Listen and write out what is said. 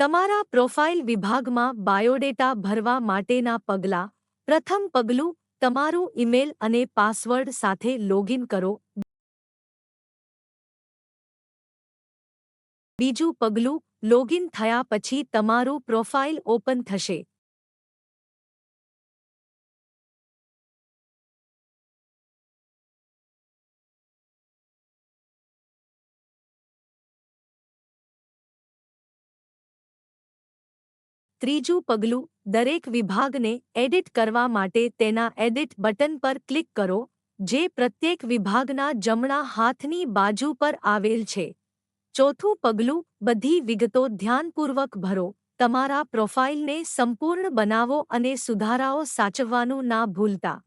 તમારા પ્રોફાઇલ વિભાગમાં બાયોડેટા ભરવા માટેના પગલાં. પ્રથમ પગલું, તમારું ઈમેલ અને પાસવર્ડ સાથે લોગિન કરો. બીજું પગલું, લોગિન થયા પછી તમારું પ્રોફાઇલ ઓપન થશે. ત્રીજું પગલું, દરેક વિભાગને એડિટ કરવા માટે તેના એડિટ બટન પર ક્લિક કરો, જે પ્રત્યેક વિભાગના જમણા હાથની બાજુ પર આવેલ છે. ચોથું પગલું, બધી વિગતો ધ્યાનપૂર્વક ભરો. તમારા પ્રોફાઇલને સંપૂર્ણ બનાવો અને સુધારાઓ સાચવવાનું ના ભૂલતા.